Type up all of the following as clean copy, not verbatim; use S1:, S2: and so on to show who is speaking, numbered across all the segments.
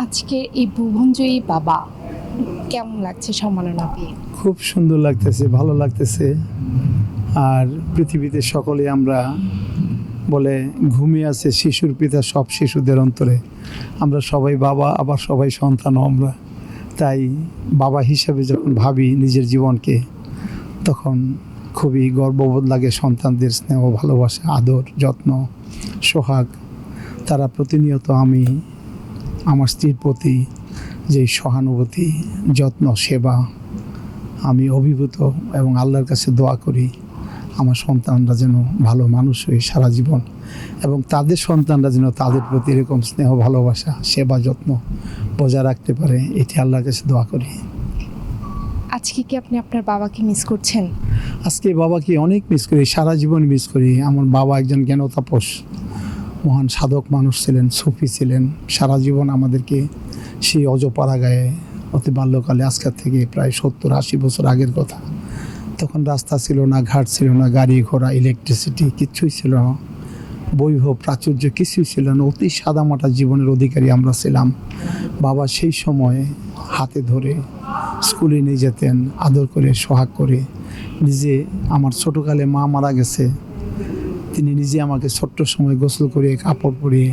S1: আজকে এই ভুবনজয়ী বাবা কেমন লাগছে সম্মাননা পেয়ে?
S2: খুব সুন্দর লাগতেছে, ভালো লাগতেছে। আর পৃথিবীতে সকলে আমরা বলে ঘুমিয়ে আছে শিশুর পিতা সব শিশুদের অন্তরে। আমরা সবাই বাবা, আবার সবাই সন্তানও আমরা। তাই বাবা হিসাবে যখন ভাবি নিজের জীবনকে, তখন খুবই গর্ববোধ লাগে। সন্তানদের স্নেহ, ভালোবাসা, আদর, যত্ন, সোহাগ, তারা প্রতিনিয়ত আমি আমার স্ত্রীর প্রতি যে সহানুভূতি, যত্ন, সেবা, আমি অভিভূত এবং আল্লাহর কাছে দোয়া করি আমার সন্তানরা যেন ভালো মানুষ হয়ে সারা জীবন, এবং তাদের সন্তানরা যেন তাদের প্রতি এরকম স্নেহ, ভালোবাসা, সেবা, যত্ন বজায় রাখতে পারে, এটি আল্লাহর কাছে দোয়া করি।
S1: আজকে কি আপনি আপনার বাবাকে মিস করছেন?
S2: আজকে বাবাকে অনেক মিস করি, সারা জীবন মিস করি। আমার বাবা একজন জ্ঞান তাপস, মহান সাধক মানুষ ছিলেন, সুফি ছিলেন। সারা জীবন আমাদেরকে সেই অজপাড়া গায়ে অতি বাল্যকালে, আজকের থেকে প্রায় 70-80 বছর আগের কথা, তখন রাস্তা ছিল না, ঘাট ছিল না, গাড়ি ঘোড়া, ইলেকট্রিসিটি কিচ্ছুই ছিল না, বৈভব প্রাচুর্য কিছুই ছিল না। অতি সাদামাটা জীবনের অধিকারী আমরা ছিলাম। বাবা সেই সময়ে হাতে ধরে স্কুলে নিয়ে যেতেন, আদর করে, সোহাগ করে। নিজে আমার ছোটোকালে মা মারা গেছে, তিনি নিজে আমাকে ছোট্ট সময় গোসল করে কাপড় পরিয়ে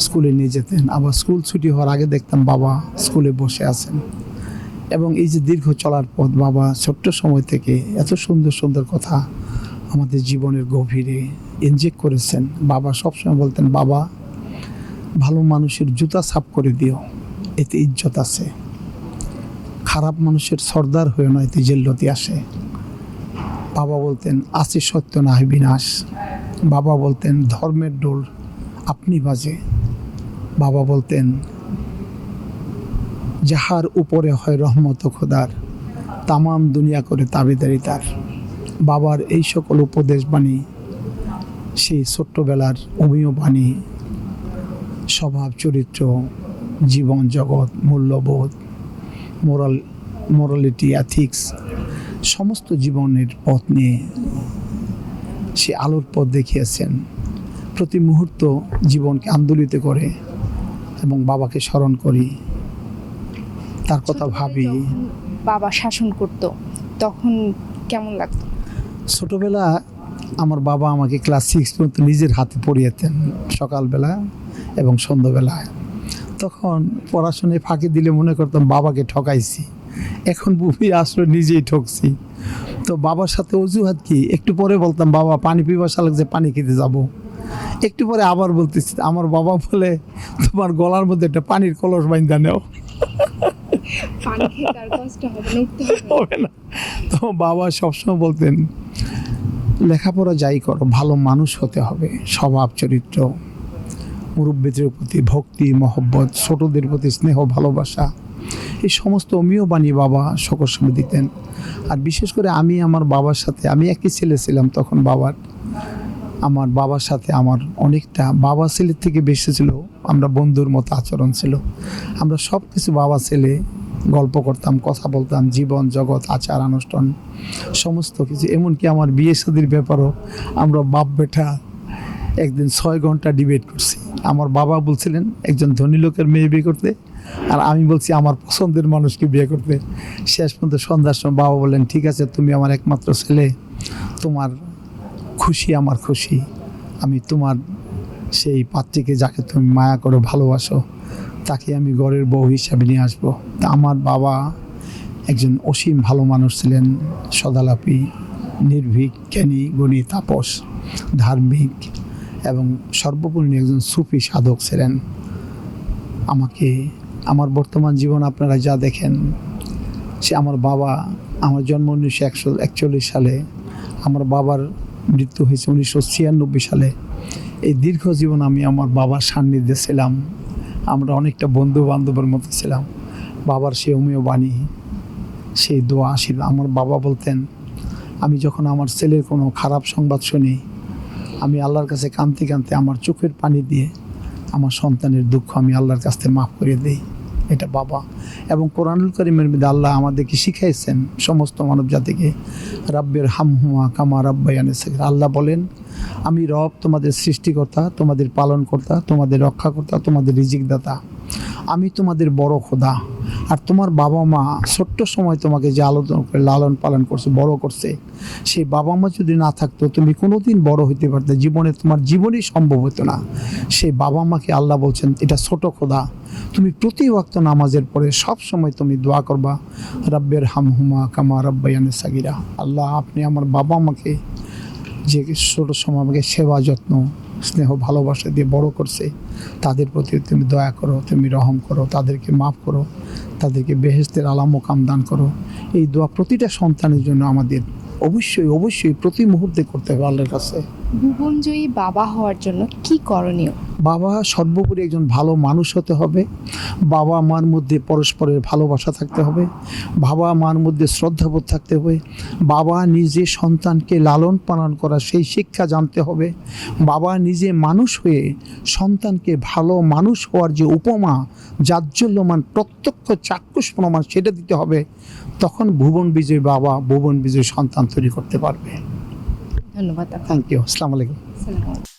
S2: স্কুলে নিয়ে যেতেন। আবার স্কুল ছুটি হওয়ার আগে দেখতাম বাবা স্কুলে বসে আছেন। এবং এই যে দীর্ঘ চলার পথ, বাবা ছোট্ট সময় থেকে এত সুন্দর সুন্দর কথা আমাদের জীবনের গভীরে ইনজেক্ট করেছেন। বাবা সবসময় বলতেন, বাবা ভালো মানুষের জুতা সাফ করে দিও, এতে ইজ্জত আছে। খারাপ মানুষের সর্দার হয়ে নয়, এতে জেল্লতি আসে। বাবা বলতেন, আছে সত্য না হয় বিনাশ। বাবা বলতেন, ধর্মের ডোর আপনি বাজে। বাবা বলতেন, যাহার উপরে হয় রহমত খোদার, তামাম দুনিয়া করে তাবেদারি তার। বাবার এই সকল উপদেশ বাণী, সেই ছোট্টবেলার অমীয় বাণী, স্বভাব, চরিত্র, জীবন জগৎ, মূল্যবোধ, মোরালিটি, এথিক্স, সমস্ত জীবনের পথ নিয়ে সে আলোর পথ দেখিয়েছেন। প্রতি মুহূর্ত জীবনকে আন্দোলিত করে, এবং বাবাকে স্মরণ করি, তার কথা ভাবি।
S1: বাবা শাসন করত, তখন কেমন লাগতো?
S2: ছোটোবেলা আমার বাবা আমাকে ক্লাস 6 পর্যন্ত নিজের হাতে পড়িয়েতেন, সকালবেলা এবং সন্ধ্যাবেলায়। তখন পড়াশোনায় ফাঁকি দিলে মনে করতাম বাবাকে ঠকাইছি। এখন বুঝি আসলে নিজেই ঠকছি। তো বাবার সাথে অজুহাত কি, একটু পরে বলতাম, বাবা পানি পিপাসা লাগছে, পানি খেতে যাব। একটু পরে আবার বলতেছি, আমার বাবা বলে, তোমার গলার মধ্যে একটা পানির কলস বাইন্ধা নেও, হবে না। তো বাবা সবসময় বলতেন, লেখাপড়া যাই করো, ভালো মানুষ হতে হবে। স্বভাব, চরিত্র, মুরব্বীদের প্রতি ভক্তি, মহব্বত, ছোটদের প্রতি স্নেহ, ভালোবাসা, এই সমস্ত অমীয় বাণী বাবা সকল সময় দিতেন। আর বিশেষ করে আমি আমার বাবার সাথে, আমি একই ছেলে ছিলাম তখন আমার বাবার সাথে আমার অনেকটা বাবা ছেলের থেকে বেশি ছিল, আমরা বন্ধুর মতো আচরণ ছিল। আমরা সব কিছু বাবা ছেলে গল্প করতাম, কথা বলতাম, জীবন জগৎ, আচার অনুষ্ঠান, সমস্ত কিছু। এমনকি আমার বিয়ে শাদীর ব্যাপারও আমরা বাপ বেটা একদিন 6 ঘন্টা ডিবেট করছি। আমার বাবা বলছিলেন একজন ধনী লোকের মেয়ে বিয়ে করতে, আর আমি বলছি আমার পছন্দের মানুষকে বিয়ে করতে। শেষ পর্যন্ত সন্ধ্যার সময় বাবা বললেন, ঠিক আছে, তুমি আমার একমাত্র ছেলে, তোমার খুশি আমার খুশি, আমি তোমার সেই পাত্রীকে, যাকে তুমি মায়া করো, ভালোবাসো, তাকে আমি ঘরের বউ হিসাবে নিয়ে আসবো। তা আমার বাবা একজন অসীম ভালো মানুষ ছিলেন, সদালাপী, নির্ভীক, জ্ঞানী, গুণী, তাপস, ধার্মিক, এবং সর্বোপরি একজন সুফি সাধক ছিলেন। আমাকে আমার বর্তমান জীবন আপনারা যা দেখেন, সে আমার বাবা, আমার জন্ম 1941 সালে, আমার বাবার মৃত্যু হয়েছে 1996 সালে। এই দীর্ঘ জীবন আমি আমার বাবার সান্নিধ্যে ছিলাম। আমরা অনেকটা বন্ধু বান্ধবের মতো ছিলাম। বাবার সেই অমীয় বাণী, সেই দোয়া ছিল। আমার বাবা বলতেন, আমি যখন আমার ছেলের কোনো খারাপ সংবাদ শুনি, আমি আল্লাহর কাছে কাঁদতে কাঁদতে আমার চোখের পানি দিয়ে আমার সন্তানের দুঃখ আমি আল্লাহর কাছ থেকে মাফ করে দিই। এটা বাবা। এবং কোরআনুল কারীমের মধ্যে আল্লাহ আমাদেরকে শিখাইছেন, সমস্ত মানব জাতিকে, রাব্বির হামহুমা কামা রাব্বায়ানি সগীরা। আল্লাহ বলেন, আমি রব, তোমাদের সৃষ্টিকর্তা, তোমাদের পালনকর্তা, তোমাদের রক্ষাকর্তা, তোমাদের রিজিকদাতা। আমি তোমাদের বড় খোদা। আর তোমার বাবা মা ছোট্ট সময় তোমাকে যে আলোচনা করে লালন পালন করছে, বড় করছে, সেই বাবা মা যদি না থাকতো তুমি কোনোদিন বড় হইতে পারতে, জীবনে তোমার জীবনই সম্ভব হতো না। সেই বাবা মাকে আল্লাহ বলছেন এটা ছোট খোদা, তুমি প্রতি ওয়াক্ত নামাজের পরে সব সময় তুমি দোয়া করবা, রব্বের হামহুমা কামা রব্বায়ানি সাগীরা। আল্লাহ, আপনি আমার বাবা মাকে যে ছোট সময় আমাকে সেবা যত্ন স্নেহ ভালোবাসা দিয়ে বড় করছে, তাদের প্রতি তুমি দয়া করো, তুমি রহম করো, তাদেরকে মাফ করো, তাদেরকে বেহেশতের আলা মোকাম দান করো। এই দোয়া প্রতিটা সন্তানের জন্য আমাদের অবশ্যই অবশ্যই প্রতি মুহূর্তে করতে হবে আল্লাহর কাছে।
S1: ভুবনজয়ী বাবা হওয়ার জন্য কি করণীয়?
S2: বাবা সর্বোপরি একজন ভালো মানুষ হতে হবে। বাবা মার মধ্যে পরস্পরের ভালোবাসা থাকতে হবে, বাবা মার মধ্যে শ্রদ্ধাবোধ থাকতে হবে, বাবা নিজে সন্তানকে লালন পালন করা সেই শিক্ষা জানতে হবে, বাবা নিজে মানুষ হয়ে সন্তানকে ভালো মানুষ হওয়ার যে উপমা, জাজ্জল্যমান প্রত্যক্ষ চাক্ষুষ প্রমাণ সেটা দিতে হবে। তখন ভুবন বিজয় বাবা ভুবন বিজয় সন্তান তৈরি করতে পারবে।
S1: ধন্যবাদ।
S2: Thank you. আসসালামু আলাইকুম।
S1: আসসালামু আলাইকুম।